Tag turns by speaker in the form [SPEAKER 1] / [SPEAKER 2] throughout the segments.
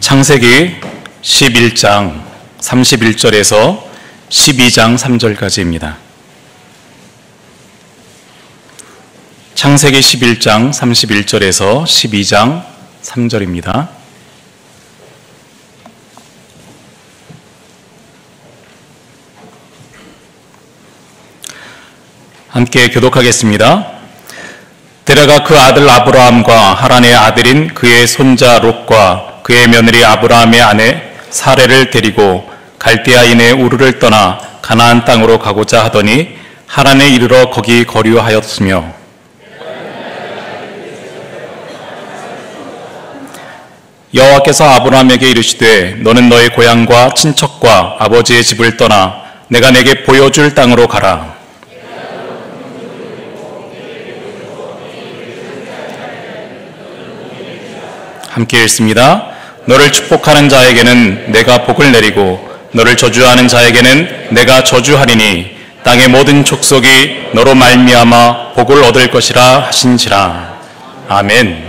[SPEAKER 1] 창세기 11장 31절에서 12장 3절까지입니다. 창세기 11장 31절에서 12장 3절입니다. 함께 교독하겠습니다. 데라가 그 아들 아브라함과 하란의 아들인 그의 손자 롯과 그의 며느리 아브라함의 아내 사레를 데리고 갈대아인의 우르를 떠나 가나안 땅으로 가고자 하더니 하란에 이르러 거기 거류하였으며 여호와께서 아브라함에게 이르시되 너는 너의 고향과 친척과 아버지의 집을 떠나 내가 내게 보여줄 땅으로 가라. 함께 읽습니다. 너를 축복하는 자에게는 내가 복을 내리고 너를 저주하는 자에게는 내가 저주하리니 땅의 모든 족속이 너로 말미암아 복을 얻을 것이라 하신지라. 아멘.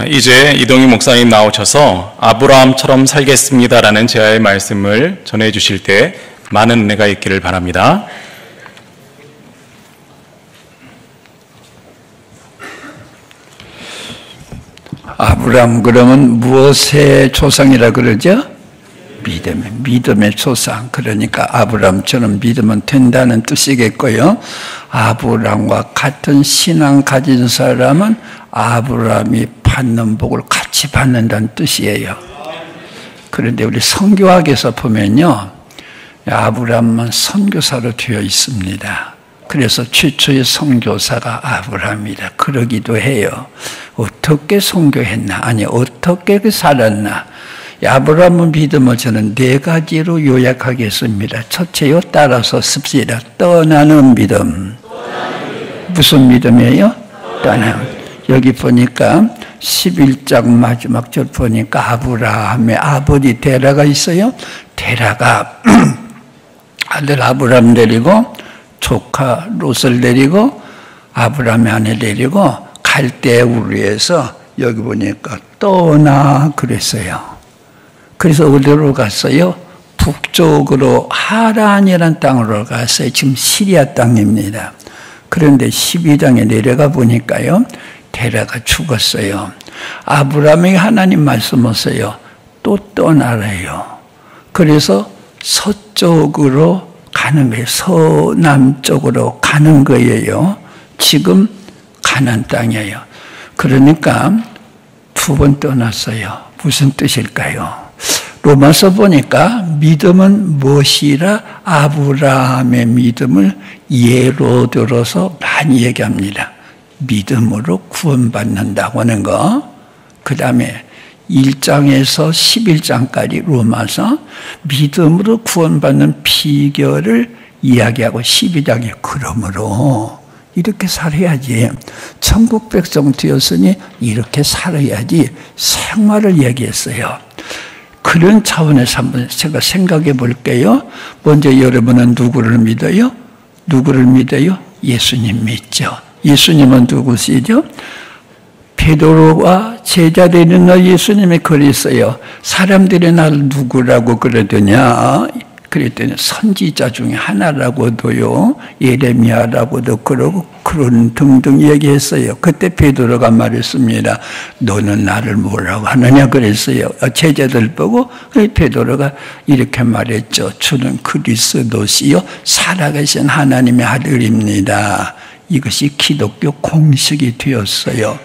[SPEAKER 1] 이제 이동희 목사님 나오셔서 아브라함처럼 살겠습니다라는 제아의 말씀을 전해주실 때 많은 은혜가 있기를 바랍니다.
[SPEAKER 2] 아브라함 그러면 무엇의 조상이라 그러죠? 믿음의 조상. 그러니까 아브라함처럼 믿으면 된다는 뜻이겠고요. 아브라함과 같은 신앙 가진 사람은 아브라함이 받는 복을 같이 받는다는 뜻이에요. 그런데 우리 선교학에서 보면요, 아브라함은 선교사로 되어 있습니다. 그래서 최초의 선교사가 아브라함이다. 그러기도 해요. 어떻게 선교했나? 아니, 어떻게 살았나? 아브라함의 믿음을 저는 네 가지로 요약하겠습니다. 첫째요, 따라서 씁시다. 떠나는 믿음. 무슨 믿음이에요? 떠나는. 여기 보니까 11장 마지막 절 보니까 아브라함의 아버지 데라가 있어요. 데라가 아들 아브라함 데리고 조카 롯을 데리고 아브라함의 아내 데리고 갈대 우르에서 여기 보니까 떠나 그랬어요. 그래서 어디로 갔어요? 북쪽으로 하란이라는 땅으로 갔어요. 지금 시리아 땅입니다. 그런데 12장에 내려가 보니까요, 데라가 죽었어요. 아브라함이 하나님 말씀하세요. 또 떠나래요. 그래서 서쪽으로 가는 거예요. 서남쪽으로 가는 거예요. 지금 가나안 땅이에요. 그러니까 두 번 떠났어요. 무슨 뜻일까요? 로마서 보니까 믿음은 무엇이라 아브라함의 믿음을 예로 들어서 많이 얘기합니다. 믿음으로 구원받는다고 하는 거. 그 다음에 1장에서 11장까지 로마서 믿음으로 구원받는 비결을 이야기하고 12장에 그러므로 이렇게 살아야지, 천국 백성 되었으니 이렇게 살아야지 생활을 얘기했어요. 그런 차원에서 한번 제가 생각해 볼게요. 먼저 여러분은 누구를 믿어요? 누구를 믿어요? 예수님 믿죠. 예수님은 누구시죠? 베드로와 제자 되는 너 예수님이 그랬어요. 사람들이 나를 누구라고 그러더냐? 그랬더니 선지자 중에 하나라고도요, 예레미야라고도 그러고 그런 등등 얘기했어요. 그때 베드로가 말했습니다. 너는 나를 뭐라고 하느냐 그랬어요. 제자들 보고 베드로가 이렇게 말했죠. 주는 그리스도시요 살아계신 하나님의 아들입니다. 이것이 기독교 공식이 되었어요.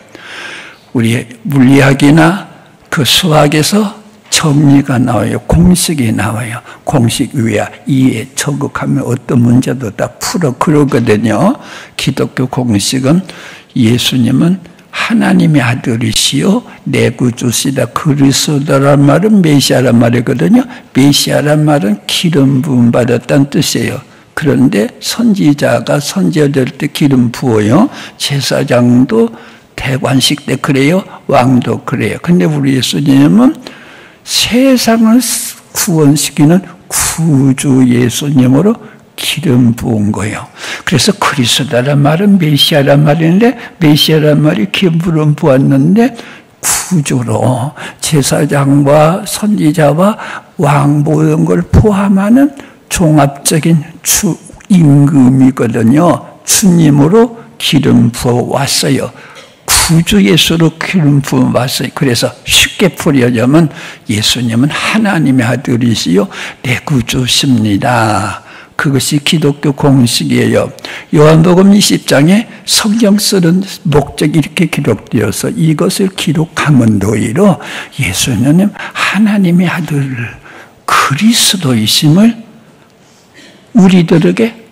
[SPEAKER 2] 우리 물리학이나 그 수학에서 정리가 나와요. 공식이 나와요. 공식 위에 이에 적극하면 어떤 문제도 다 풀어 그러거든요. 기독교 공식은 예수님은 하나님의 아들이시요 내 구주시다. 그리스도란 말은 메시아란 말이거든요. 메시아란 말은 기름 부음 받았다는 뜻이에요. 그런데 선지자가 선지자될 때 기름 부어요. 제사장도 대관식 때 그래요. 왕도 그래요. 근데 우리 예수님은 세상을 구원시키는 구주 예수님으로 기름 부은 거예요. 그래서 그리스도란 말은 메시아란 말인데 메시아란 말이 기름 부었는데 구조로 제사장과 선지자와 왕 모든 걸 포함하는 종합적인 임금이거든요. 주님으로 기름 부어 왔어요. 구주 예수로 기름 부어 왔어요. 그래서 쉽게 풀이하자면 예수님은 하나님의 아들이시요 내 구주십니다. 그것이 기독교 공식이에요. 요한복음 20장에 성경 쓰는 목적이 이렇게 기록되어서 이것을 기록함은 도리로 예수님은 하나님의 아들 그리스도이심을 우리들에게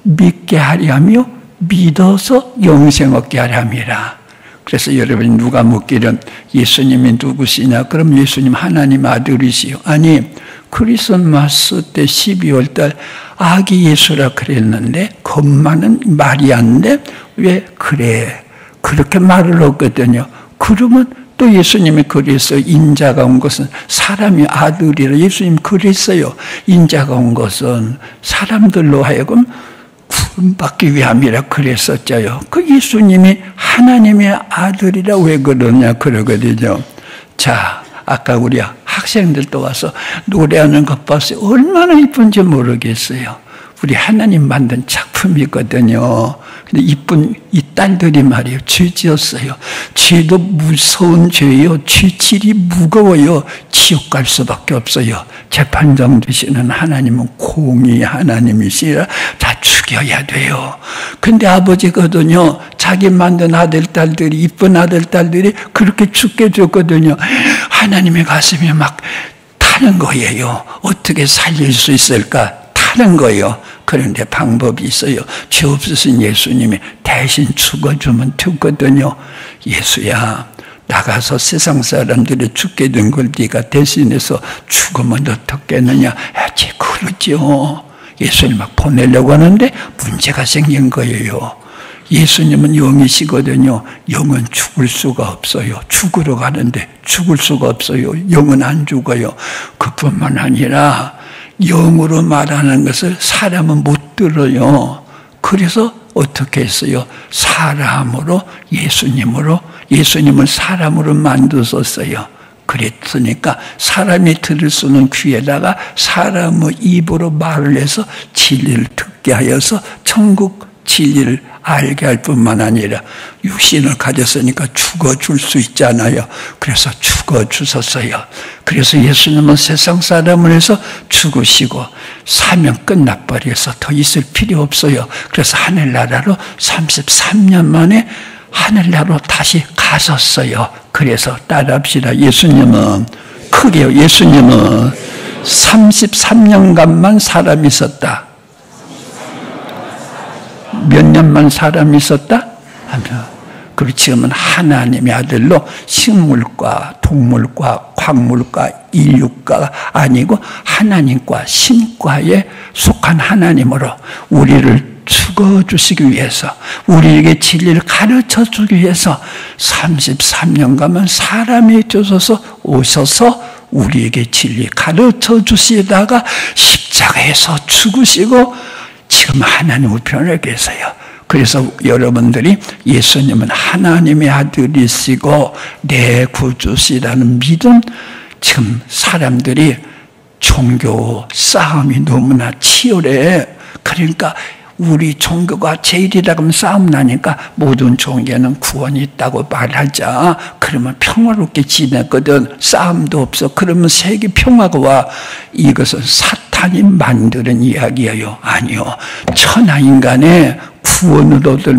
[SPEAKER 2] 믿게 하려며 믿어서 영생 얻게 하렵니다. 그래서 여러분이 누가 묻기를 예수님이 누구시냐? 그럼 예수님 하나님 아들이시요. 아니 크리스마스 때 12월 달 아기 예수라 그랬는데 겁많은 마리아인데 왜 그래? 그렇게 말을 했거든요. 그러면 또 예수님이 그랬어요. 인자가 온 것은 사람이 아들이라 예수님 그랬어요. 인자가 온 것은 사람들로 하여금 구원받기 위함이라 그랬었죠. 그 예수님이 하나님의 아들이라 왜 그러냐 그러거든요. 자, 아까 우리 학생들도 와서 노래하는 것 봤어요. 얼마나 이쁜지 모르겠어요. 우리 하나님 만든 작품이거든요. 근데 이쁜 이 딸들이 말이에요. 죄 지었어요. 죄도 무서운 죄예요. 죄질이 무거워요. 지옥 갈 수밖에 없어요. 재판장 되시는 하나님은 공의 하나님이시라 다 죽여야 돼요. 근데 아버지거든요. 자기 만든 아들, 딸들이, 이쁜 아들, 딸들이 그렇게 죽게 줬거든요. 하나님의 가슴이 막 타는 거예요. 어떻게 살릴 수 있을까? 타는 거예요. 그런데 방법이 있어요. 죄 없으신 예수님이 대신 죽어주면 되거든요. 예수야, 나가서 세상 사람들이 죽게 된 걸 네가 대신해서 죽으면 어떻겠느냐? 그러죠. 예수님 막 보내려고 하는데 문제가 생긴 거예요. 예수님은 영이시거든요. 영은 죽을 수가 없어요. 죽으러 가는데 죽을 수가 없어요. 영은 안 죽어요. 그뿐만 아니라 영으로 말하는 것을 사람은 못 들어요. 그래서 어떻게 했어요? 사람으로 예수님을 사람으로 만드셨어요. 그랬으니까 사람이 들을 수 있는 귀에다가 사람의 입으로 말을 해서 진리를 듣게 하여서 천국 진리를 알게 할 뿐만 아니라 육신을 가졌으니까 죽어줄 수 있잖아요. 그래서 죽어주셨어요. 그래서 예수님은 세상 사람을 해서 죽으시고 사명 끝나버려서 더 있을 필요 없어요. 그래서 하늘나라로 33년 만에 하늘나라로 다시 가셨어요. 그래서 따라합시다. 예수님은 크게요. 예수님은 33년간만 사람이 있었다. 몇 년만 사람이 있었다? 그리고 지금은 하나님의 아들로 식물과 동물과 광물과 인류가 아니고 하나님과 신과에 속한 하나님으로 우리를 죽어주시기 위해서 우리에게 진리를 가르쳐주기 위해서 33년간만 사람이 되셔서 오셔서 우리에게 진리 가르쳐주시다가 십자가에서 죽으시고 지금 하나님 우편에 계세요. 그래서 여러분들이 예수님은 하나님의 아들이시고 내 구주시라는 믿음, 지금 사람들이 종교 싸움이 너무나 치열해. 그러니까 우리 종교가 제일이라고 하면 싸움 나니까 모든 종교는 구원이 있다고 말하자. 그러면 평화롭게 지냈거든. 싸움도 없어. 그러면 세계 평화가 와. 이것은 사탄이 만드는 이야기예요. 아니요. 천하 인간의 구원을 얻을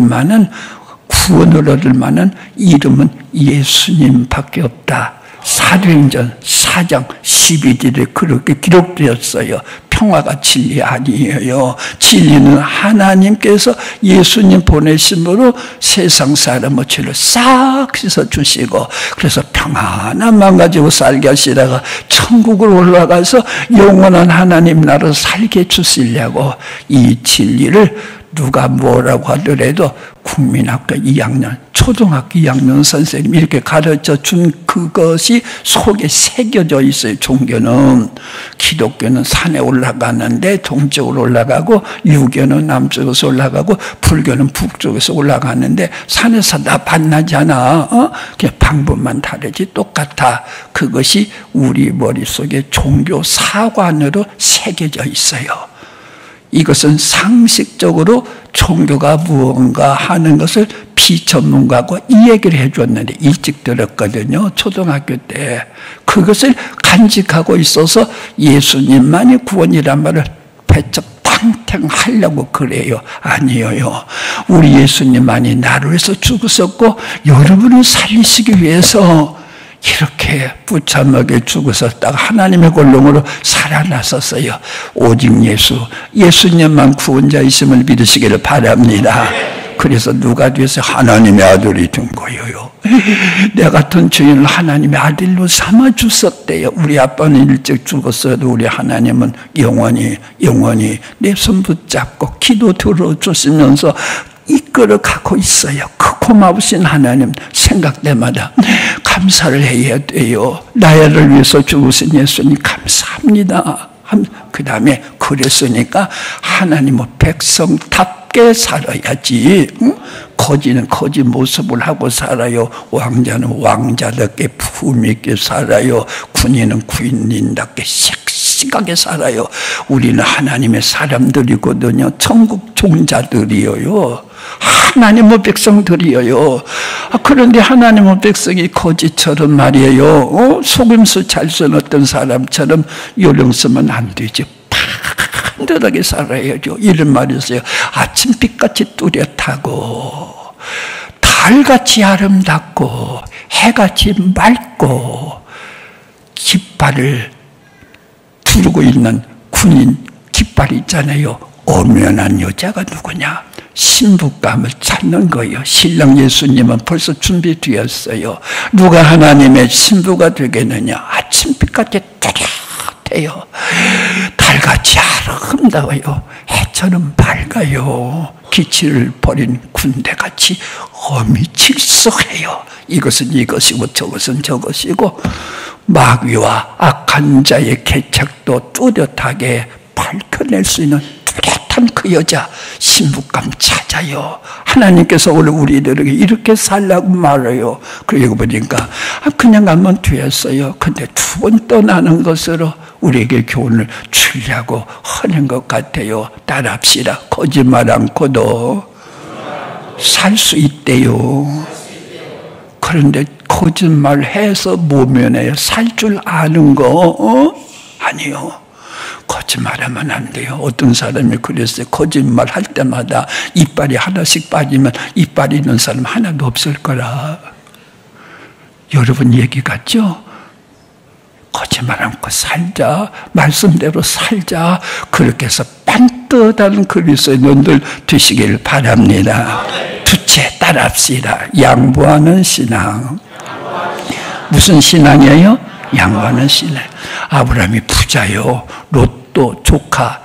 [SPEAKER 2] 만한 이름은 예수님밖에 없다. 사도행전 4장 12절에 그렇게 기록되었어요. 평화가 진리 아니에요. 진리는 하나님께서 예수님 보내심으로 세상 사람의 죄를 싹 씻어주시고 그래서 평안함만 가지고 살게 하시다가 천국으로 올라가서 영원한 하나님 나라로 살게 해주시려고 이 진리를 누가 뭐라고 하더라도 국민학교 2학년, 초등학교 2학년 선생님 이렇게 가르쳐 준 그것이 속에 새겨져 있어요. 종교는. 기독교는 산에 올라가는데 동쪽으로 올라가고, 유교는 남쪽에서 올라가고, 불교는 북쪽에서 올라가는데 산에서 다 만나잖아. 그냥 방법만 다르지 똑같아. 그것이 우리 머릿속에 종교 사관으로 새겨져 있어요. 이것은 상식적으로 종교가 무언가 하는 것을 비전문가하고 이 얘기를 해줬는데 일찍 들었거든요. 초등학교 때. 그것을 간직하고 있어서 예수님만이 구원이란 말을 배척 탕탕 하려고 그래요. 아니에요. 우리 예수님만이 나를 위해서 죽으셨고 여러분을 살리시기 위해서 이렇게 부참하게 죽으셨다가 하나님의 권능으로 살아나셨어요. 오직 예수님만 구원자이심을 믿으시기를 바랍니다. 그래서 누가 돼서 하나님의 아들이 된 거예요. 내 같은 죄인을 하나님의 아들로 삼아주셨대요. 우리 아빠는 일찍 죽었어도 우리 하나님은 영원히 내 손 붙잡고 기도 들어주시면서 이끌어 가고 있어요. 그 고마우신 하나님 생각 때마다 감사를 해야 돼요. 나를 위해서 죽으신 예수님 감사합니다. 그 다음에 그랬으니까 하나님의 백성답게 살아야지. 거지는 거지 모습을 하고 살아요. 왕자는 왕자답게 품위 있게 살아요. 군인은 군인답게 씩씩하게 살아요. 우리는 하나님의 사람들이거든요. 천국 종자들이에요. 하나님의 백성들이에요. 그런데 하나님의 백성이 거지처럼 말이에요. 속임수 잘 쓴 어떤 사람처럼 요령 쓰면 안 되지. 반듯하게 살아야죠. 이런 말이 있어요. 아침빛같이 뚜렷하고 달같이 아름답고 해같이 맑고 깃발을 두르고 있는 군인 깃발 있잖아요. 엄연한 여자가 누구냐? 신부감을 찾는 거예요. 신랑 예수님은 벌써 준비되었어요. 누가 하나님의 신부가 되겠느냐? 아침빛같이 따뜻해요. 달같이 아름다워요. 해처럼 밝아요. 기치를 버린 군대같이 어미질석해요. 이것은 이것이고 저것은 저것이고 마귀와 악한 자의 계책도 뚜렷하게 밝혀낼 수 있는 뚜렷한 그 여자 신부감 찾아요. 하나님께서 원래 우리들에게 이렇게 살라고 말해요. 그리고 보니까 그냥 가면 되었어요. 근데 두 번 떠나는 것으로 우리에게 교훈을 주려고 하는 것 같아요. 따라합시다. 거짓말 않고도 살 수 있대요. 그런데 거짓말해서 모면해요. 살 줄 아는 거 아니요. 거짓말하면 안 돼요. 어떤 사람이 그랬어요. 거짓말 할 때마다 이빨이 하나씩 빠지면 이빨 있는 사람 하나도 없을 거라. 여러분 얘기 같죠? 거짓말 않고 살자. 말씀대로 살자. 그렇게 해서 반듯한 그리스도인들 되시기를 바랍니다. 둘째 따라합시다. 양보하는 신앙. 무슨 신앙이에요? 양보하는 신앙. 아브라함이 부자요. 롯도 조카.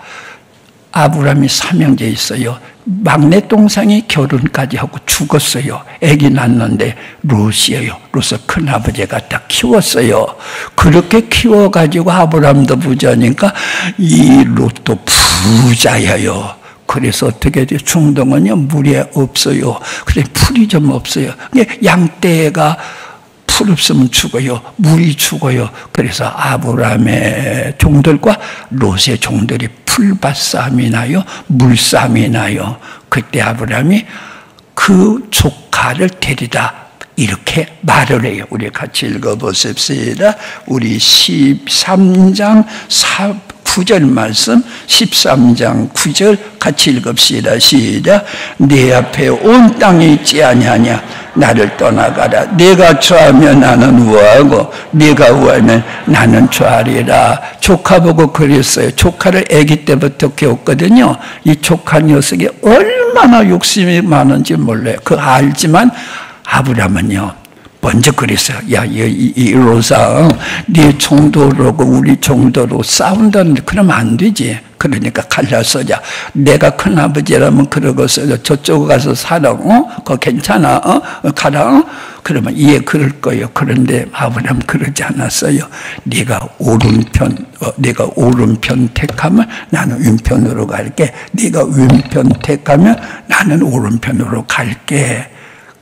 [SPEAKER 2] 아브라함이 삼형제 있어요. 막내 동생이 결혼까지 하고 죽었어요. 아기 낳는데 롯이에요. 롯을 큰아버지가 다 키웠어요. 그렇게 키워가지고 아브라함도 부자니까 이 롯도 부자예요. 그래서 어떻게 돼요? 중동은요 물이 없어요. 그래 풀이 좀 없어요. 양떼가 풀 없으면 죽어요. 물이 죽어요. 그래서 아브라함의 종들과 롯의 종들이 풀밭싸움이 나요. 물싸움이 나요. 그때 아브라함이 그 조카를 데리다 이렇게 말을 해요. 우리 같이 읽어보십시다. 우리 13장 9절 말씀 13장 9절 같이 읽읍시다. 시작. 내 앞에 온 땅이 있지 아니하냐. 나를 떠나가라. 네가 좋아하면 나는 우아하고 네가 우아하면 나는 좋아하리라. 조카 보고 그랬어요. 조카를 아기 때부터 키웠거든요. 이 조카 녀석이 얼마나 욕심이 많은지 몰라요. 그거 알지만 아브라함은요 먼저 그랬어요. 야, 이 롯아, 네 종도로고 우리 종도로 싸운다는데 그러면 안 되지. 그러니까 갈라서자. 내가 큰아버지라면 그러겠어요. 저쪽 가서 살아. 그거 괜찮아. 가라. 그러면 예, 그럴 거예요. 그런데 아브라함 그러지 않았어요. 네가 오른편 택하면 나는 왼편으로 갈게. 네가 왼편 택하면 나는 오른편으로 갈게.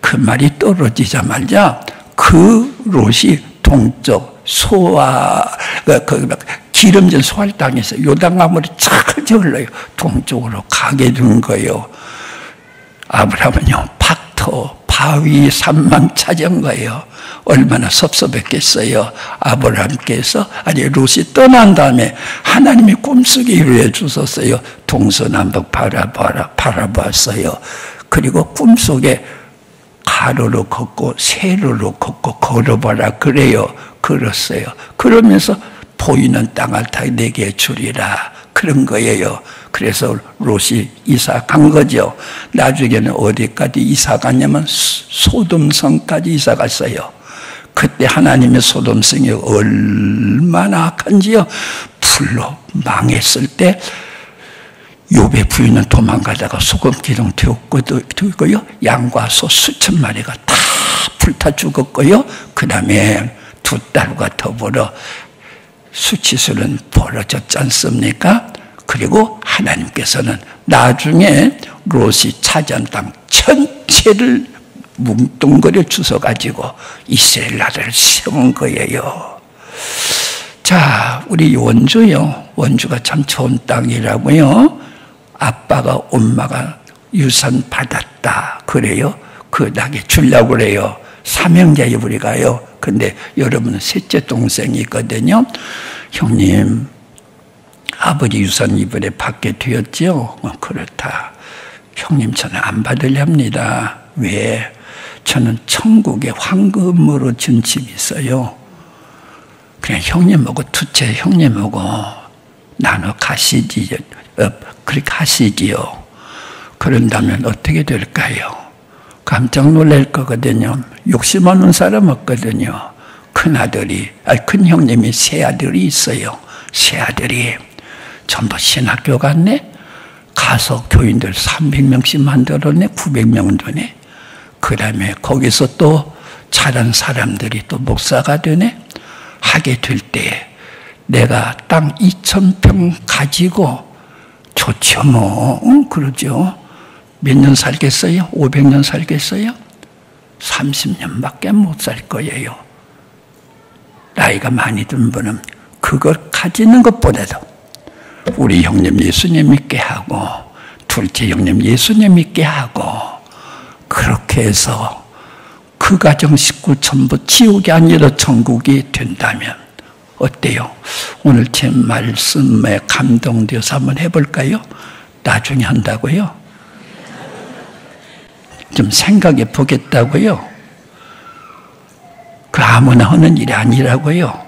[SPEAKER 2] 그 말이 떨어지자마자 그 롯이 동쪽 소아 기름진 소알 땅에서 요단강물이 차가지 흘러요. 동쪽으로 가게 된 거예요. 아브라함은요, 바위 산만 찾은 거예요. 얼마나 섭섭했겠어요. 아브라함께서, 롯이 떠난 다음에 하나님이 꿈속에 이루어 주셨어요. 동서남북 바라봤어요. 그리고 꿈속에 가로로 걷고 세로로 걷고 걸어봐라 그래요. 걸었어요. 그러면서 보이는 땅을 다 내게 주리라 그런 거예요. 그래서 롯이 이사 간 거죠. 나중에는 어디까지 이사 갔냐면 소돔성까지 이사 갔어요. 그때 하나님의 소돔성이 얼마나 악한지요. 불로 망했을 때 욥의 부인은 도망가다가 소금 기둥 되었고요. 양과 소 수천 마리가 다 불타 죽었고요. 그 다음에 두 딸과 더불어 수치술은 벌어졌지 않습니까? 그리고 하나님께서는 나중에 롯이 차지한 땅 전체를 뭉뚱그려 주워가지고 이스라엘 나라를 세운 거예요. 자, 우리 원주요. 원주가 참 좋은 땅이라고요. 아빠가 엄마가 유산 받았다 그래요. 그 나게 주려고 그래요. 삼형제에 우리가요. 근데 여러분은 셋째 동생이 있거든요. 형님, 아버지 유산 이번에 받게 되었죠? 그렇다. 형님, 저는 안 받으렵니다. 왜? 저는 천국에 황금으로 준 집이 있어요. 그냥 형님하고 두째 형님하고 나눠 가시지. 그렇게 하시지요. 그런다면 어떻게 될까요? 깜짝 놀랄 거거든요. 욕심 없는 사람 없거든요. 큰 형님이 세 아들이 있어요. 세 아들이 전부 신학교 갔네. 가서 교인들 300명씩 만들었네. 900명 되네. 그 다음에 거기서 또 자란 사람들이 또 목사가 되네. 하게 될 때 내가 땅 2,000평 가지고 좋죠 뭐. 그러죠. 몇 년 살겠어요? 500년 살겠어요? 30년밖에 못 살 거예요. 나이가 많이 든 분은 그걸 가지는 것보다도 우리 형님 예수님 믿게 하고 둘째 형님 예수님 믿게 하고 그렇게 해서 그 가정 식구 전부 지옥이 아니라 천국이 된다면 어때요? 오늘 제 말씀에 감동되어서 한번 해볼까요? 나중에 한다고요? 좀 생각해 보겠다고요? 그 아무나 하는 일이 아니라고요?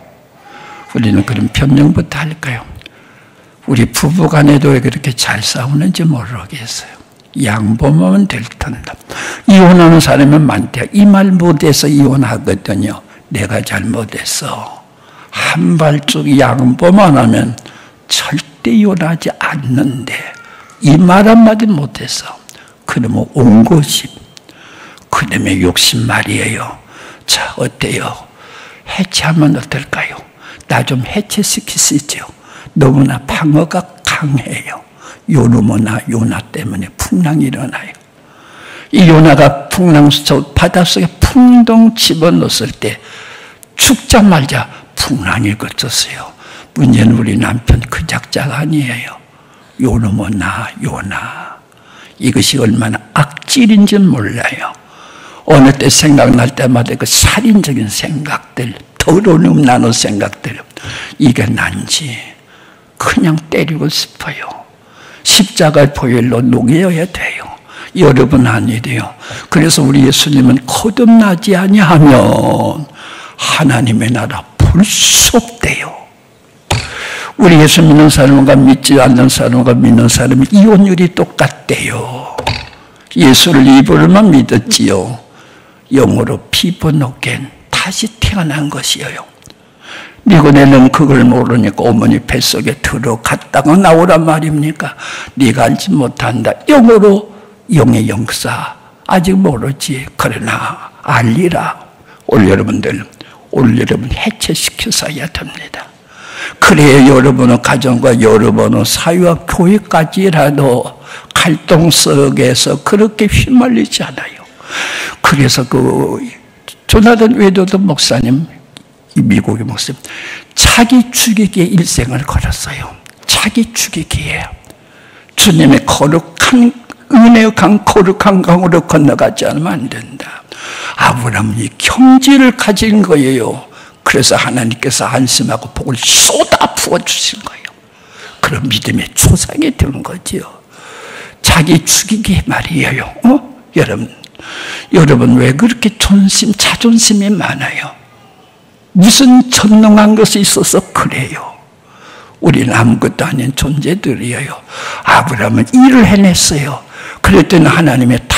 [SPEAKER 2] 우리는 그럼 변명부터 할까요? 우리 부부간에도 왜 그렇게 잘 싸우는지 모르겠어요. 양보하면 될 텐데. 이혼하는 사람은 많대요. 이 말 못해서 이혼하거든요. 내가 잘못했어. 한 발짝 양보만 하면 절대 이혼하지 않는데 이 말 한마디 못해서 그러면 온고심, 그 다음에 욕심 말이에요. 자, 어때요? 해체하면 어떨까요? 나 좀 해체시키시죠. 너무나 방어가 강해요. 요노모나 요나 때문에 풍랑이 일어나요. 이 요나가 바닷속에 풍덩 집어넣었을 때 죽자마자 풍랑이 거쳤어요. 문제는 우리 남편 그 작자가 아니에요. 요노모나 요나. 이것이 얼마나 악질인지 몰라요. 어느 때 생각날 때마다 그 살인적인 생각들, 더러운 나는 생각들, 이게 난지 그냥 때리고 싶어요. 십자가 보혈로 녹여야 돼요. 여러분 아니래요. 그래서 우리 예수님은 거듭나지 아니하면 하나님의 나라 볼 수 없대요. 우리 예수 믿는 사람과 믿지 않는 사람과 믿는 사람이 이혼율이 똑같대요. 예수를 입으로만 믿었지요. 영으로 피부노겐 다시 태어난 것이에요. 니고네는 그걸 모르니까 어머니 뱃속에 들어갔다가 나오란 말입니까? 네가 알지 못한다. 영어로 영의 영사 아직 모르지. 그러나 알리라. 오늘 여러분 해체시켜서야 됩니다. 그래야 여러분의 가정과 여러분의 사회와 교회까지라도 갈등 속에서 그렇게 휘말리지 않아요. 그래서 조나단 웨도드 목사님, 미국의 목사님, 자기 죽이기에 일생을 걸었어요. 자기 죽이기에. 주님의 거룩한 은혜의 강, 거룩한 강으로 건너가지 않으면 안 된다. 아브라함이 경지를 가진 거예요. 그래서 하나님께서 안심하고 복을 쏟아 부어주신 거예요. 그런 믿음의 초상이 되는 거지요. 자기 죽이기 말이에요. 여러분 왜 그렇게 자존심이 많아요? 무슨 전능한 것이 있어서 그래요. 우리는 아무것도 아닌 존재들이에요. 아브라함은 일을 해냈어요. 그랬더니 하나님이 다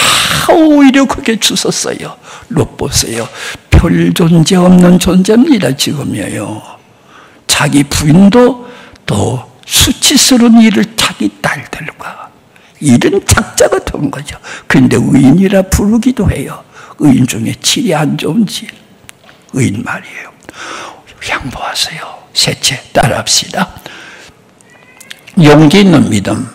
[SPEAKER 2] 오히려 그게 주셨어요. 롯 보세요. 별 존재 없는 존재입니다. 지금이에요. 자기 부인도 또 수치스러운 일을 자기 딸들과 일은 작자가 된 거죠. 그런데 의인이라 부르기도 해요. 의인 중에 질이 안 좋은 질. 의인 말이에요. 양보하세요. 셋째 따라합시다. 용기 있는 믿음.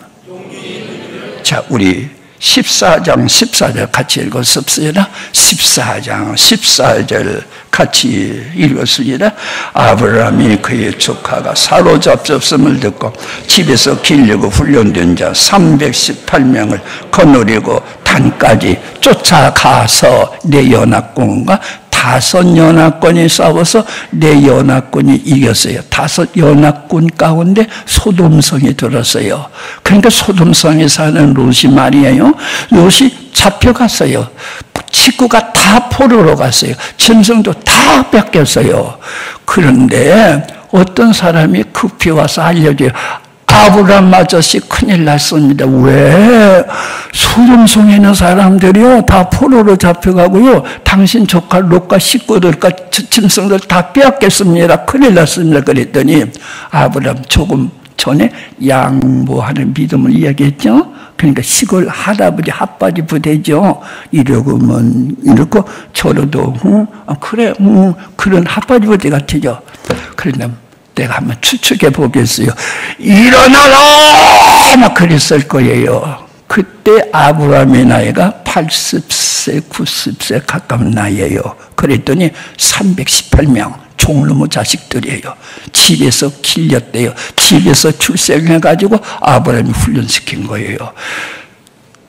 [SPEAKER 2] 자, 우리 14절 같이 읽었습니다. 14장 14절 같이 읽었습니다. 아브라함이 그의 조카가 사로잡혔음을 듣고 집에서 길려고 훈련된 자 318명을 거느리고 단까지 쫓아가서 내 연합군과 5 연합군이 싸워서 내 연합군이 이겼어요. 5 연합군 가운데 소돔성이 들었어요. 그러니까 소돔성에 사는 롯이 말이에요. 롯이 잡혀갔어요. 식구가 다 포로로 갔어요. 짐승도 다 뺏겼어요. 그런데 어떤 사람이 급히 와서 알려줘요. 아브라함 아저씨 큰일 났습니다. 왜? 소돔성에 있는 사람들이요 다 포로로 잡혀가고요. 당신 조카 롯과 식구들과 짐승들 다 빼앗겠습니다. 큰일 났습니다. 그랬더니 아브라함 조금 전에 양보하는 믿음을 이야기했죠. 그러니까 시골 할아버지 핫바지 부대죠. 이러고 저러도 그래 그런 핫바지 부대 같죠. 그런데 내가 한번 추측해 보겠어요. 일어나라! 막 그랬을 거예요. 그때 아브라함의 나이가 80세, 90세 가까운 나이예요. 그랬더니 318명 종로모 자식들이에요. 집에서 길렸대요. 집에서 출생해가지고 아브라함이 훈련시킨 거예요.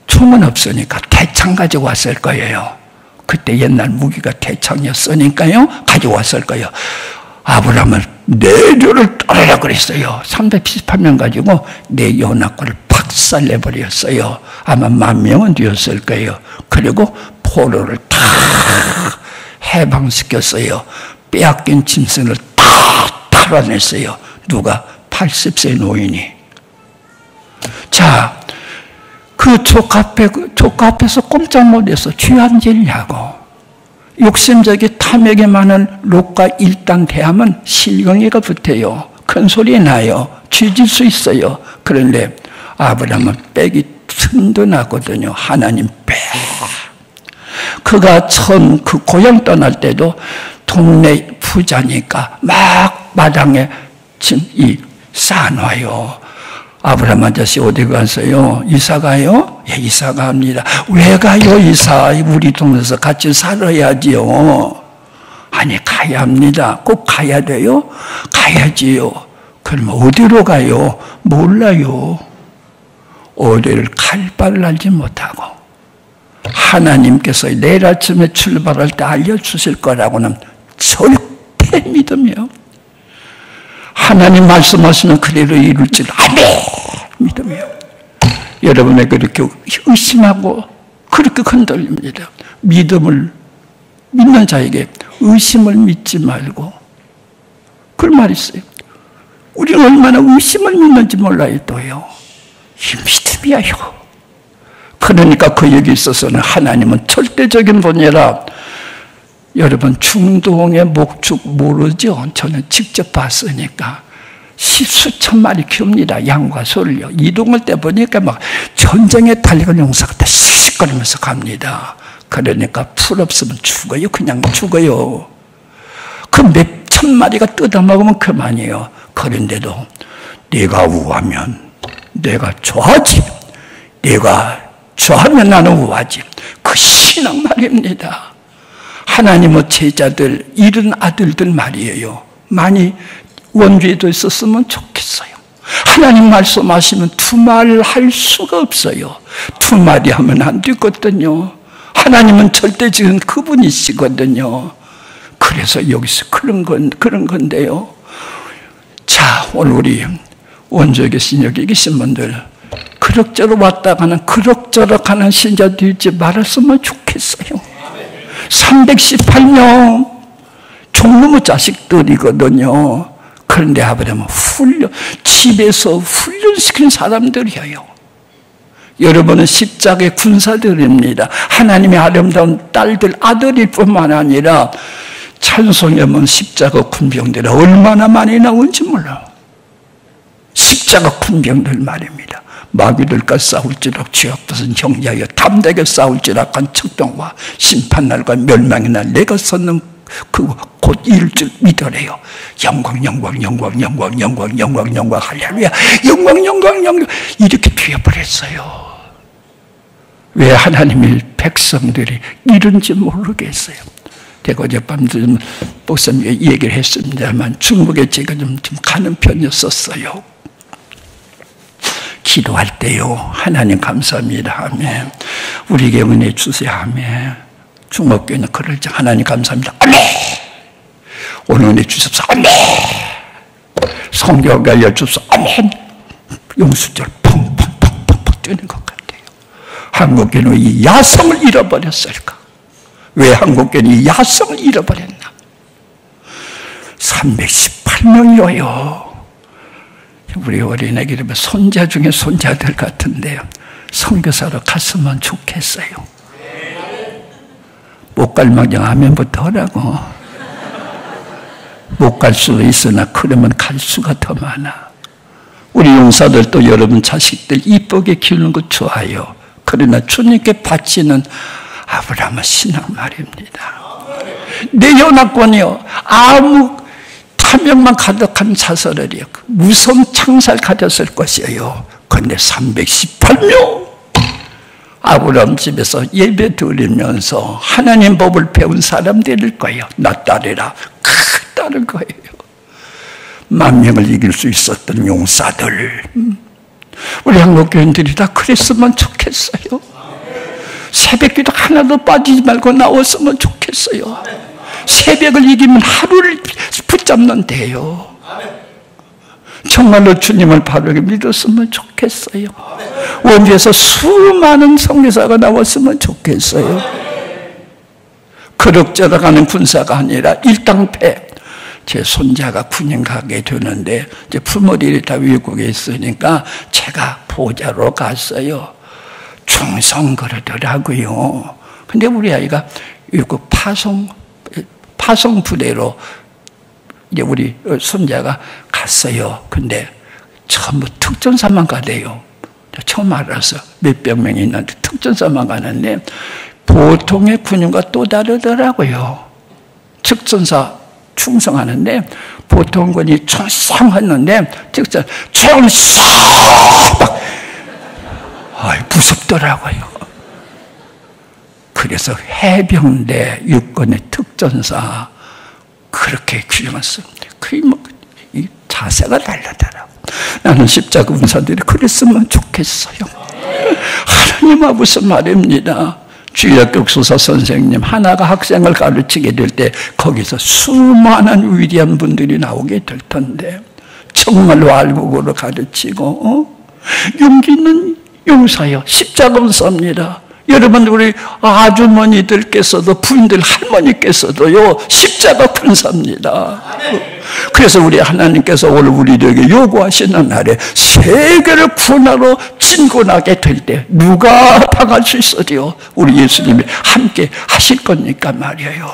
[SPEAKER 2] 총은 없으니까 대창 가지고 왔을 거예요. 그때 옛날 무기가 대창이었으니까요. 가지고 왔을 거예요. 아브라함은 내조를 떠나라 그랬어요. 318명 가지고 내 연합군을 박살내버렸어요. 아마 10,000명은 되었을 거예요. 그리고 포로를 다 해방시켰어요. 빼앗긴 짐승을 다 탈환했어요. 누가? 80세 노인이. 자, 그 조카 앞에서 꼼짝 못해서 취한질냐고. 욕심적인 탐욕에 많은 롯과 일당 대하면 실경이가 붙어요. 큰 소리 나요. 쥐질 수 있어요. 그런데 아브라함은 빼기 틈도 나거든요. 하나님 빼. 그가 처음 그 고향 떠날 때도 동네 부자니까 막 마당에 쌓아놔요. 아브라함 아저씨 어디 가세요? 이사 가요? 예, 이사 갑니다. 왜 가요, 이사? 우리 동네에서 같이 살아야지요. 아니, 가야 합니다. 꼭 가야 돼요? 가야지요. 그러면 어디로 가요? 몰라요. 어디를 갈 바를 알지 못하고 하나님께서 내일 아침에 출발할 때 알려주실 거라고는 절대 믿음이요. 하나님 말씀하시면 그대로 이룰지 아멘 믿음이요. 여러분의 그렇게 의심하고 그렇게 흔들립니다. 믿음을 믿는 자에게 의심을 믿지 말고 그런 말이 있어요. 우리는 얼마나 의심을 믿는지 몰라요. 또요. 이 믿음이야요. 그러니까 그 얘기 있어서는 하나님은 절대적인 분이라 여러분 중동의 목축 모르죠? 저는 직접 봤으니까. 수천 마리 키웁니다. 양과 소를요. 이동할 때 보니까 막 전쟁에 달려간 용사가 다 씩씩거리면서 갑니다. 그러니까 풀 없으면 죽어요. 그냥 죽어요. 그 몇천 마리가 뜯어먹으면 그만이에요. 그런데도 내가 우하면 내가 좋아하지. 내가 좋아하면 나는 우하지. 그 신앙 말입니다. 하나님의 제자들, 이른 아들들 말이에요. 많이 원주에도 있었으면 좋겠어요. 하나님 말씀하시면 두말 할 수가 없어요. 두말이 하면 안 되거든요. 하나님은 절대적인 그분이시거든요. 그래서 여기서 그런 건데요. 자, 오늘 우리 원주에 계신 여기 계신 분들 그럭저럭 왔다 가는 그럭저럭 하는 신자 되지 말았으면 좋겠어요. 318명 종놈의 자식들이거든요. 그런데 아버님은 집에서 훈련시킨 사람들이에요. 여러분은 십자가의 군사들입니다. 하나님의 아름다운 딸들, 아들일 뿐만 아니라 찬송에 보면 십자가 군병들이 얼마나 많이 나온지 몰라요. 십자가 군병들 말입니다. 마귀들과 싸울지락 죄 없어진 형제여 담대하게 싸울지락 한 척동과 심판날과 멸망의 날 내가 섰는 그 곧 이룰 줄 믿으래요. 영광 영광 영광 영광 영광 영광 영광 할렐루야 영광 영광 영광 이렇게 되어버렸어요. 왜 하나님의 백성들이 이런지 모르겠어요. 제가 어젯밤도 좀 목사님께 얘기를 했습니다만 중국에 제가 좀 가는 편이었어요. 기도할 때요. 하나님 감사합니다. 아멘. 우리에게 은혜 주세요. 아멘. 중국교회는 그럴 때 하나님 감사합니다. 아멘. 오늘 은혜 주십시오. 아멘. 성경을 알려주십시오. 아멘. 용수절 펑펑펑펑펑 뛰는 것 같아요. 한국교회는 이 야성을 잃어버렸을까? 왜 한국교회는 이 야성을 잃어버렸나? 318명이요. 우리 어린애기 손자 중에 손자들 같은데요. 선교사로 갔으면 좋겠어요. 못 갈 망정 아멘부터 하라고. 못 갈 수도 있으나 그러면 갈 수가 더 많아. 우리 용사들도 여러분 자식들 이쁘게 키우는 거 좋아요. 그러나 주님께 바치는 아브라함의 신앙 말입니다. 내 연합권이요. 아무 탐욕만 가득한 자살이요. 무서운 창살 가졌을 것이에요. 그런데 318명 아브라함 집에서 예배 드리면서 하나님 법을 배운 사람들일 거예요. 나 따르라. 따른 거예요. 10,000명을 이길 수 있었던 용사들. 우리 한국교인들이 다 그랬으면 좋겠어요. 새벽기도 하나도 빠지지 말고 나왔으면 좋겠어요. 새벽을 이기면 하루를 붙잡는데요. 정말로 주님을 바르게 믿었으면 좋겠어요. 원주에서 수많은 선교사가 나왔으면 좋겠어요. 그럭저럭 하는 군사가 아니라 일당패. 제 손자가 군인 가게 되는데 이제 부모들이 다 외국에 있으니까 제가 보자로 갔어요. 충성 그러더라고요. 근데 우리 아이가 외국 파송 부대로 이제 우리 손자가 갔어요. 근데 전부 특전사만 가대요. 처음 알아서 몇백 명이 있는데 특전사만 가는데 보통의 군인과 또 다르더라고요. 특전사 충성하는데 보통 군이 충성했는데 특전 충성 무섭더라고요. 그래서 해병대 육군의 특전사 그렇게 규정했습니다. 이 자세가 다르더라고. 나는 십자가 군사들이 그랬으면 좋겠어요. 하나님 아버지 말입니다. 주일학교수사 선생님 하나가 학생을 가르치게 될 때 거기서 수많은 위대한 분들이 나오게 될 텐데 정말로 알곡으로 가르치고 용기 있는 용사요. 십자가 군사입니다. 여러분 우리 아주머니들께서도 부인들 할머니께서도요 십자가 군사입니다. 그래서 우리 하나님께서 오늘 우리에게 요구하시는 날에 세계를 구원하러 진군하게 될 때 누가 당할 수 있어요? 우리 예수님이 함께 하실 거니까 말이에요.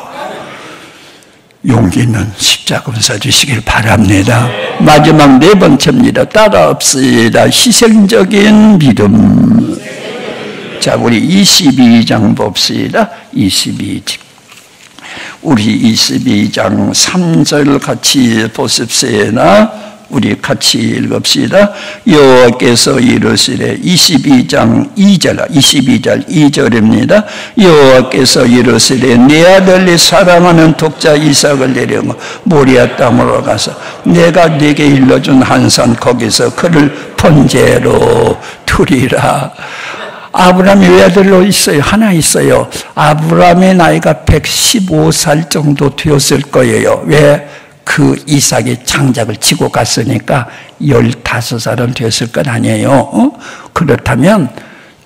[SPEAKER 2] 용기 있는 십자가 은사 주시길 바랍니다. 마지막 네 번째입니다. 따라합시다. 희생적인 믿음. 자, 우리 22장 봅시다. 22장. 우리 22장 3절 같이 보십시다. 우리 같이 읽읍시다. 여호와께서 이르시되 22장 2절입니다. 여호와께서 이르시되 내 아들이 사랑하는 독자 이삭을 데리고 모리아 땅으로 가서 내가 네게 일러준 한 산 거기서 그를 번제로 두리라. 아브라함이 외아들로 있어요. 하나 있어요. 아브라함의 나이가 115살 정도 되었을 거예요. 왜? 그 이삭이 장작을 치고 갔으니까 15살은 됐을 것 아니에요. 그렇다면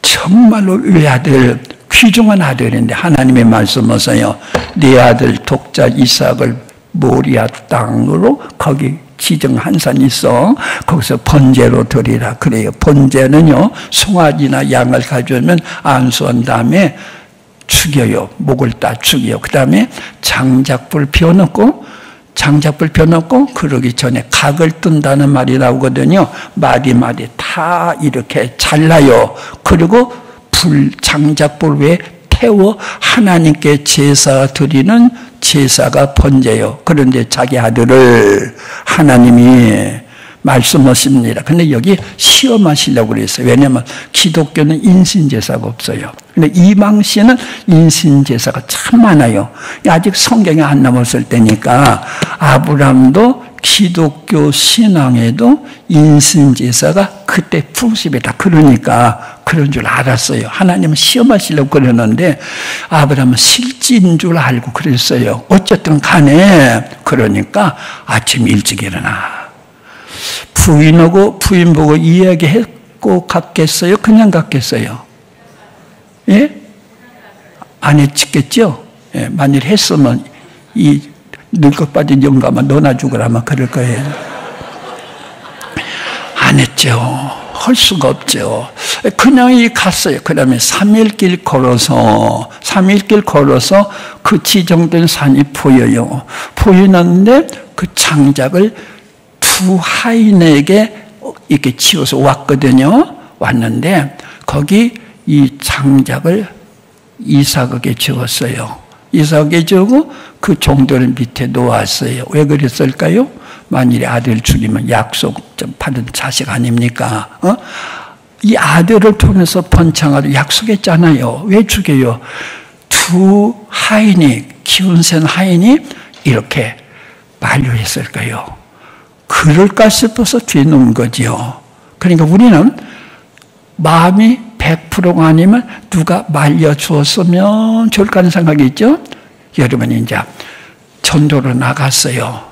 [SPEAKER 2] 정말로 외아들, 귀중한 아들인데 하나님의 말씀하세요. 네 아들 독자 이삭을 모리아 땅으로 거기 지정한 산이 있어. 거기서 번제로 드리라. 그래요. 번제는요, 송아지나 양을 가져오면 안수한 다음에 죽여요. 목을 따 죽여요. 그 다음에 장작불 피워놓고 그러기 전에 각을 뜬다는 말이 나오거든요. 마디 다 이렇게 잘라요. 그리고 장작불 위에 태워 하나님께 제사 드리는 제사가 번제요. 그런데 자기 아들을 하나님이 말씀하십니다. 근데 여기 시험하시려고 그랬어요. 왜냐하면 기독교는 인신제사가 없어요. 근데 이방신은 인신제사가 참 많아요. 아직 성경에 안 남았을 때니까 아브라함도 기독교 신앙에도 인신제사가 그때 풍습이다. 그러니까 그런 줄 알았어요. 하나님은 시험하시려고 그러는데 아브라함은 실지인 줄 알고 그랬어요. 어쨌든 간에 그러니까 아침 일찍 일어나. 부인 보고 이야기했고 갔겠어요? 그냥 갔겠어요? 예? 안 했겠죠? 예, 만일 했으면 이 늙어 빠진 영감아 너나 죽으라면 그럴 거예요. 안 했죠. 할 수가 없죠. 그냥 갔어요. 그 다음에 3일길 걸어서 그 지정된 산이 보여요. 보이는데 그 장작을 두 하인에게 이렇게 치워서 왔는데 거기 이 장작을 이삭에게 주었어요. 이삭에게 주고 그 종들을 밑에 놓았어요. 왜 그랬을까요? 만일에 아들 죽이면 약속 좀 받은 자식 아닙니까? 이 아들을 통해서 번창하도록 약속했잖아요. 왜 죽여요? 두 하인이, 기운센 하인이 이렇게 만류했을까요? 그럴까 싶어서 뒤놓은 거지요. 그러니까 우리는 마음이 100%가 아니면 누가 말려주었으면 좋을까 하는 생각이 있죠. 여러분이 이제 전도로 나갔어요.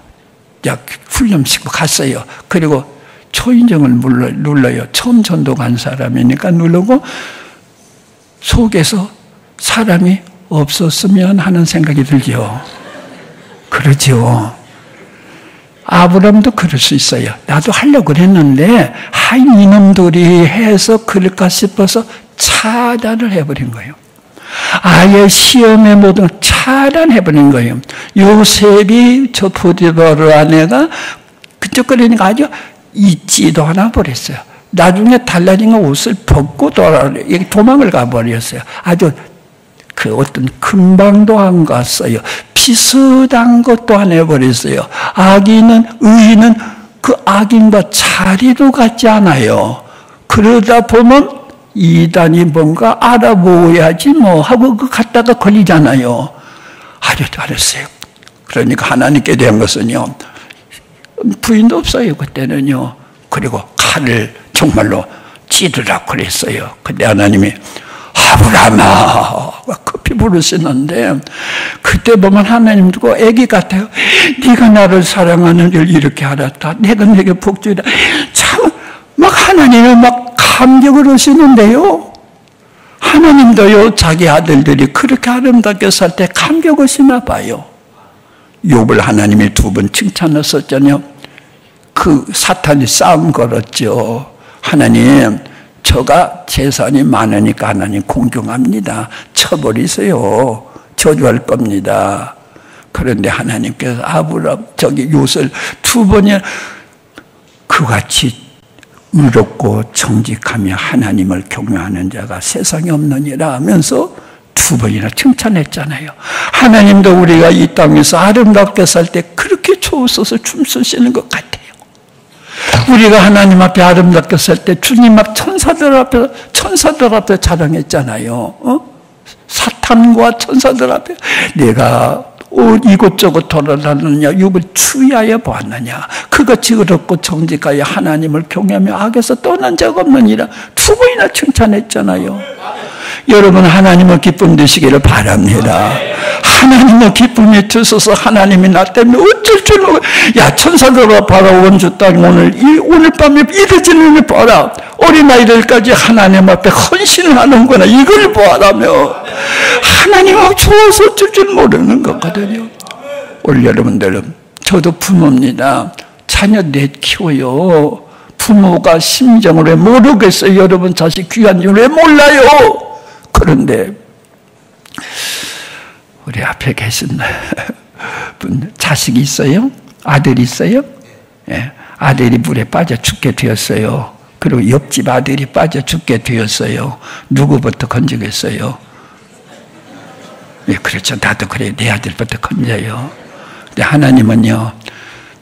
[SPEAKER 2] 훈련시키고 갔어요. 그리고 초인종을 눌러요. 처음 전도 간 사람이니까 누르고 속에서 사람이 없었으면 하는 생각이 들죠. 그러죠. 아브라함도 그럴 수 있어요. 나도 하려고 그랬는데 하인 이놈들이 해서 그럴까 싶어서 차단을 해버린 거예요. 아예 시험의 모든 차단해버린 거예요. 요셉이 저 포티바르 아내가 그쪽 그러니까 아주 잊지도 않아 버렸어요. 나중에 달라진 옷을 벗고 도망을 가버렸어요. 아주 그 어떤 금방도 안 갔어요. 비슷한 것도 안 해버렸어요. 의인은 그 악인과 자리도 같지 않아요. 그러다 보면 이단이 뭔가 알아보아야지 뭐 하고 그 갔다가 걸리잖아요. 아주 잘했어요. 그러니까 하나님께 대한 것은요. 부인도 없어요. 그때는요. 그리고 칼을 정말로 찌르라고 그랬어요. 근데 하나님이 아브라함아 급히 부르시는데 그때 보면 하나님 두고 애기 같아요. 네가 나를 사랑하는 줄 이렇게 알았다. 내가 네게 복주이다. 참 막 하나님이 막 감격을 하시는데요. 하나님도요 자기 아들들이 그렇게 아름답게 살 때 감격하시나 봐요. 욥을 하나님이 2번 칭찬했었잖아요. 그 사탄이 싸움 걸었죠. 하나님 저가 재산이 많으니까 하나님 공경합니다. 쳐버리세요. 저주할 겁니다. 그런데 하나님께서 롯을 두 번이나 그같이 의롭고 정직하며 하나님을 경외하는 자가 세상에 없느니라 하면서 두 번이나 칭찬했잖아요. 하나님도 우리가 이 땅에서 아름답게 살 때 그렇게 좋으셔서 춤추시는 것 같아요. 우리가 하나님 앞에 아름답게 살 때 주님 앞 천사들 앞에 자랑했잖아요. 사탄과 천사들 앞에 내가 이곳저곳 돌아다니느냐 육을 추위하여 보았느냐 그같이 의롭고 정직하여 하나님을 경외하며 악에서 떠난 자가 없느니라 두 번이나 칭찬했잖아요. 여러분 하나님의 기쁨 되시기를 바랍니다. 하나님의 기쁨이 드셔서 하나님이 나 때문에 어쩔 줄 모르고 야 천사들아 봐라 원주 땅 오늘 밤에 이루어지는 일 봐라 어린아이들까지 하나님 앞에 헌신을 하는구나 이걸 보아라며 하나님하고 좋아서 어쩔 줄 모르는 거거든요. 오늘 여러분들은 저도 부모입니다. 자녀 넷 키워요. 부모가 심정을 왜 모르겠어요. 여러분 자식 귀한 줄 왜 몰라요. 그런데 우리 앞에 계신 분 자식이 있어요? 아들이 있어요? 예, 아들이 물에 빠져 죽게 되었어요. 그리고 옆집 아들이 빠져 죽게 되었어요. 누구부터 건지겠어요? 예, 그렇죠. 나도 그래요. 내 아들부터 건져요. 근데 하나님은요,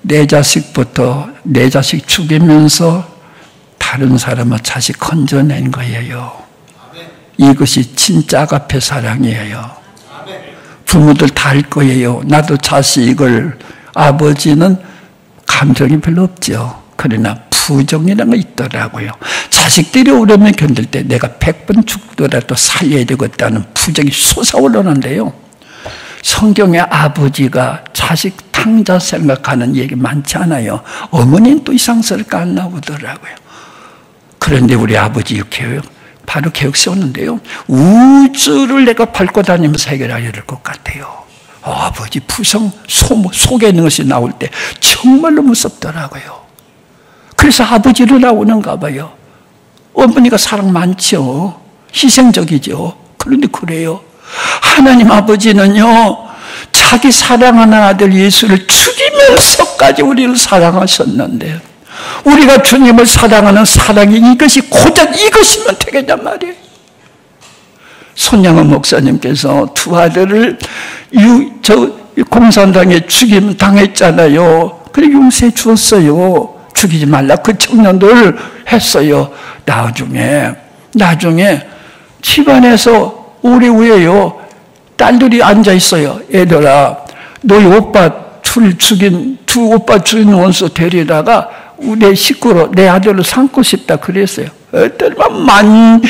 [SPEAKER 2] 내 자식 죽이면서 다른 사람의 자식 건져낸 거예요. 이것이 진짜 아가페 사랑이에요. 부모들 다 알 거예요. 나도 자식을, 아버지는 감정이 별로 없죠. 그러나 부정이라는 거 있더라고요. 자식들이 오려면 견딜 때 내가 100번 죽더라도 살려야 되겠다는 부정이 솟아오르는데요. 성경에 아버지가 자식 탕자 생각하는 얘기 많지 않아요. 어머니는 또 이상스럽게 안 나오더라고요. 그런데 우리 아버지 이렇게 바로 개혁 세웠는데요. 우주를 내가 밟고 다니면서 해결해야 될 것 같아요. 아버지 부성 속에 있는 것이 나올 때 정말로 무섭더라고요. 그래서 아버지로 나오는가 봐요. 어머니가 사랑 많죠. 희생적이죠. 그런데 그래요. 하나님 아버지는요. 자기 사랑하는 아들 예수를 죽이면서까지 우리를 사랑하셨는데 우리가 주님을 사랑하는 사랑이 이것이 고작 이것이면 되겠단 말이에요. 손양원 목사님께서 두 아들을 공산당에 죽임 당했잖아요. 그래 용서해 주었어요. 죽이지 말라 그 청년들 했어요. 나중에 집안에서 오래 후에요. 딸들이 앉아 있어요. 애들아, 너희 오빠 죽인 두 오빠 죽인 원수 데리다가 내 식구로 내 아들을 삼고 싶다 그랬어요. 애들만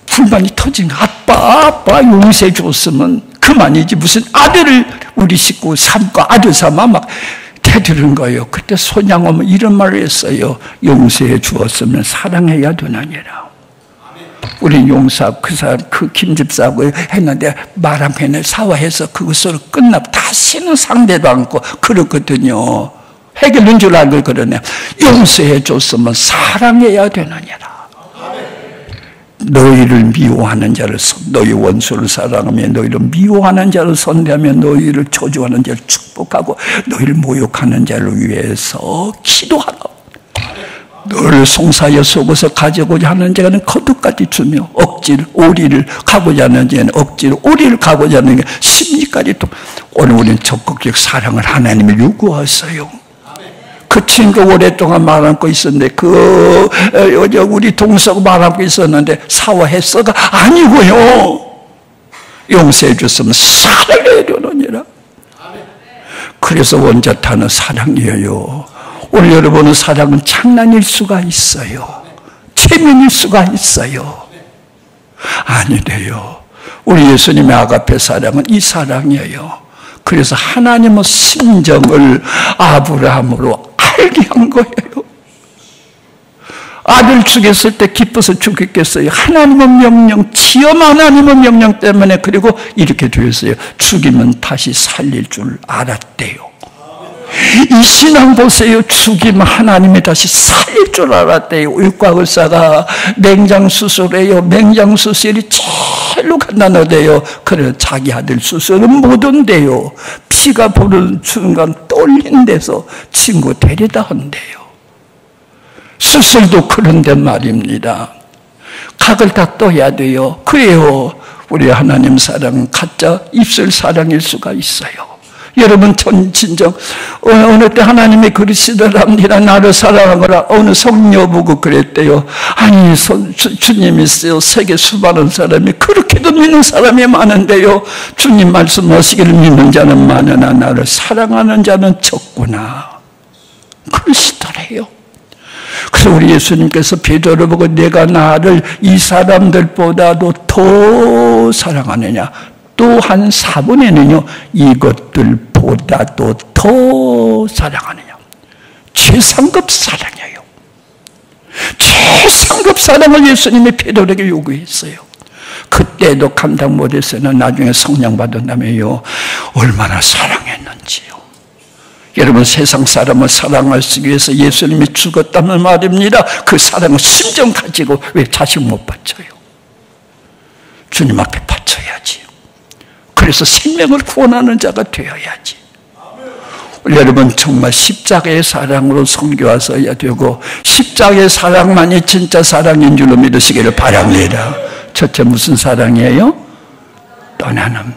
[SPEAKER 2] 불만이 터진 거. 아빠 용서해 줬으면 그만이지 무슨 아들을 우리 식구 삼고 아들 삼아 막 대들은 거예요. 그때 손양어는 이런 말을 했어요. 용서해 주었으면 사랑해야 되나니라. 우리 용서하고 그 사람 그 김집사하고 했는데 마람펜을 사화해서 그것으로 끝나고 다시는 상대도 않고 그렇거든요. 해결된 줄 알고 그러네. 용서해 줬으면 사랑해야 되느니라. 너희를 미워하는 자를 너희 원수를 사랑하며 너희를 미워하는 자를 선대하며 너희를 저주하는 자를 축복하고 너희를 모욕하는 자를 위해서 기도하라. 너를 송사하여 속어서 가져고자 하는 자는 거두까지 주며 억지를 오리를 가고자 하는 자는 억지로 오리를 가고자 하는 게 심리까지 또 오늘 우리는 적극적 사랑을 하나님을 요구하세요. 그 친구 오랫동안 말 안고 있었는데 우리 동서가 말 안고 있었는데 사과했어가 아니고요. 용서해 줬으면 사랑해야 되느니라. 그래서 원자타는 사랑이에요. 오늘 여러분의 사랑은 장난일 수가 있어요. 체면일 수가 있어요. 아니래요. 우리 예수님의 아가페 사랑은 이 사랑이에요. 그래서 하나님의 심정을 아브라함으로 알게 한 거예요. 아들 죽였을 때 기뻐서 죽였겠어요. 하나님의 명령, 지엄 하나님의 명령 때문에. 그리고 이렇게 되었어요. 죽이면 다시 살릴 줄 알았대요. 이 신앙 보세요. 죽이면 하나님이 다시 살릴 줄 알았대요. 의과 의사가 맹장 수술해요. 맹장 수술이 제일로 간단하대요. 그래서 자기 아들 수술은 못 온대요. 피가 부르는 순간 떨린 데서 친구 데려다 한대요. 수술도 그런데 말입니다. 각을 다 떠야 돼요. 그래요. 우리 하나님 사랑은 가짜 입술 사랑일 수가 있어요. 여러분 진정 어느 때 하나님이 그러시더랍니다. 나를 사랑하거라. 어느 성녀 보고 그랬대요. 아니 주님이세요. 세계 수많은 사람이 그렇게도 믿는 사람이 많은데요. 주님 말씀하시기를 믿는 자는 많으나 나를 사랑하는 자는 적구나. 그러시더래요. 그래서 우리 예수님께서 베드로를 보고 내가 나를 이 사람들보다도 더 사랑하느냐. 또 한 4분에는요. 이것들보다도 더 사랑하느냐. 최상급 사랑이에요. 최상급 사랑을 예수님이 베드로에게 요구했어요. 그때도 감당 못했어요. 나중에 성령 받은다며요. 얼마나 사랑했는지요. 여러분 세상 사람을 사랑하기 위해서 예수님이 죽었다는 말입니다. 그 사랑을 심정 가지고 왜 자식 못 바쳐요? 주님 앞에 바쳐야지요. 그래서 생명을 구원하는 자가 되어야지. 여러분 정말 십자가의 사랑으로 선교하셔야 되고 십자가의 사랑만이 진짜 사랑인 줄로 믿으시기를 바랍니다. 첫째 무슨 사랑이에요? 떠나는.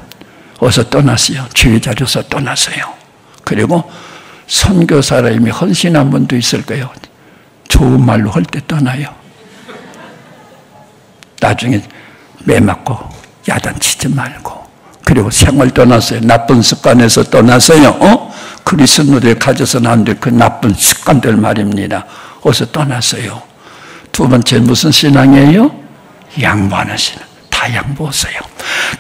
[SPEAKER 2] 어서 떠나세요. 주의 자리에서 떠나세요. 그리고 선교사람이 헌신한 분도 있을 거예요. 좋은 말로 할 때 떠나요. 나중에 매 맞고 야단치지 말고. 그리고 생활 떠나세요. 나쁜 습관에서 떠나세요. 그리스도를 가져서는 안 될 그 나쁜 습관들 말입니다. 어서 떠나세요. 두 번째 무슨 신앙이에요? 양보하는 신앙. 다 양보하세요.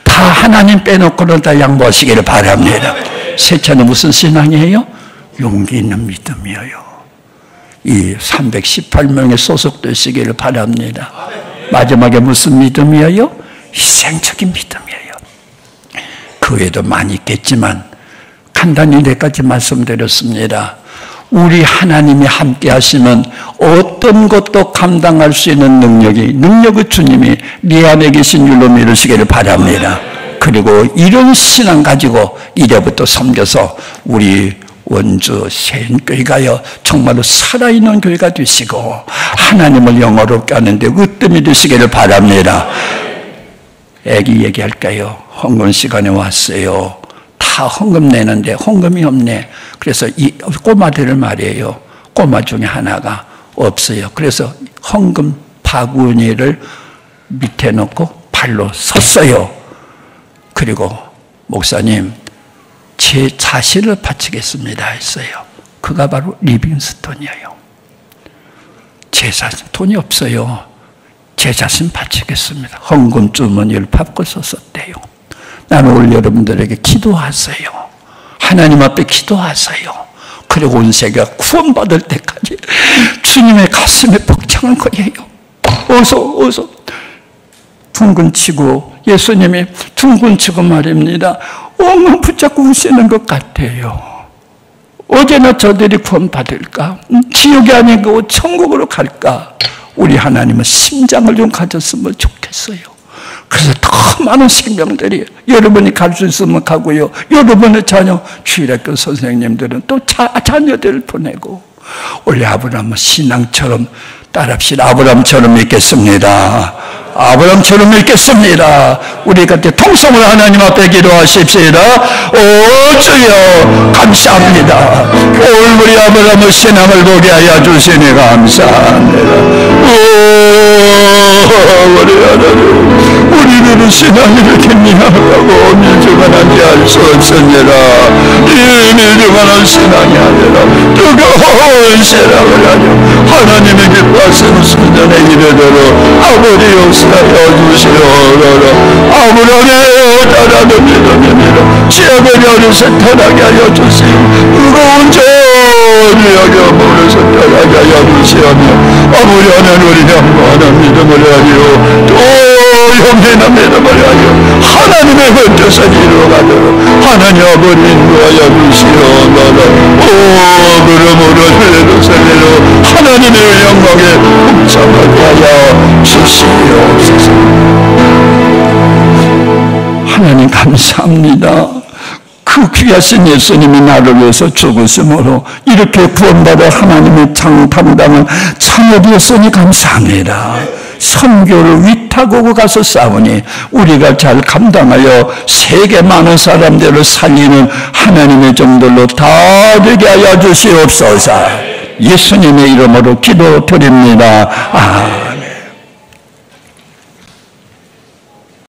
[SPEAKER 2] 다 하나님 빼놓고는 다 양보하시기를 바랍니다. 셋째는 무슨 신앙이에요? 용기 있는 믿음이에요. 이 318명에 소속되시기를 바랍니다. 마지막에 무슨 믿음이에요? 희생적인 믿음이에요. 그 외에도 많이 있겠지만 간단히 네 가지 말씀드렸습니다. 우리 하나님이 함께 하시면 어떤 것도 감당할 수 있는 능력을 주님이 네 안에 계신 줄로 믿으시기를 바랍니다. 그리고 이런 신앙 가지고 이제부터 섬겨서 우리 원주 세인교회가요 정말로 살아있는 교회가 되시고 하나님을 영화롭게 하는데 으뜸이 되시기를 바랍니다. 애기 얘기할까요? 헌금 시간에 왔어요. 다 헌금 내는데 헌금이 없네. 그래서 이 꼬마들을 말이에요. 꼬마 중에 하나가 없어요. 그래서 헌금 바구니를 밑에 놓고 발로 섰어요. 그리고 목사님 제 자신을 바치겠습니다 했어요. 그가 바로 리빙스톤이에요. 제 자신 돈이 없어요. 제 자신 바치겠습니다. 헌금 주머니를 밟고 섰었대요. 나는 오늘 여러분들에게 기도하세요. 하나님 앞에 기도하세요. 그리고 온 세계가 구원받을 때까지 주님의 가슴에 벅찬 거예요. 어서 둥근치고 예수님이 둥근치고 말입니다. 엉엉 붙잡고 우시는 것 같아요. 어제나 저들이 구원받을까? 지옥이 아니고 천국으로 갈까? 우리 하나님은 심장을 좀 가졌으면 좋겠어요. 그래서 더 많은 생명들이 여러분이 갈 수 있으면 가고요. 여러분의 자녀, 주일학교 선생님들은 또 자녀들을 보내고 원래 아브라함은 신앙처럼 따라합시다. 아브라함처럼 믿겠습니다. 아브라함처럼 믿겠습니다. 우리 같이 통성으로 하나님 앞에 기도하십시다. 오 주여 감사합니다. 오늘 우리 아브라함의 신앙을 보게 하여 주시니 감사합니다. 오 우리 하나님 우리들은 신앙이 이렇게 미약하고 미주만한지 알 수 없으니라. 이 미주만한 신앙이 아니라 뜨거운 신앙을 하여 하나님의 기뻐하시는 순전에 이르도록 아버지 역사하여 주시오라. 아브라함의 따라는 믿음입니다. 지혜를 어려서 태어나게 하여 주시오. 무거운 죄를 여겨 물에서 태어나게 하여 주시오며 아버지는 우리 양보하는 믿음을 하여 또 용기는 믿음을 하여 하나님의 뜻을 이루어가도록 하나님 아버지 인도하여 주시오라. 그러므로 할례로 하나님의 영광에 복잡하게 하여 주시옵소서. 하나님 감사합니다. 그 귀하신 예수님이 나를 위해서 죽으심으로 이렇게 구원받아 하나님의 당당한 자녀되었으니 감사합니다. 선교를 위탁하고 가서 싸우니 우리가 잘 감당하여 세계 많은 사람들을 살리는 하나님의 종들로 다 되게 하여 주시옵소서. 예수님의 이름으로 기도드립니다.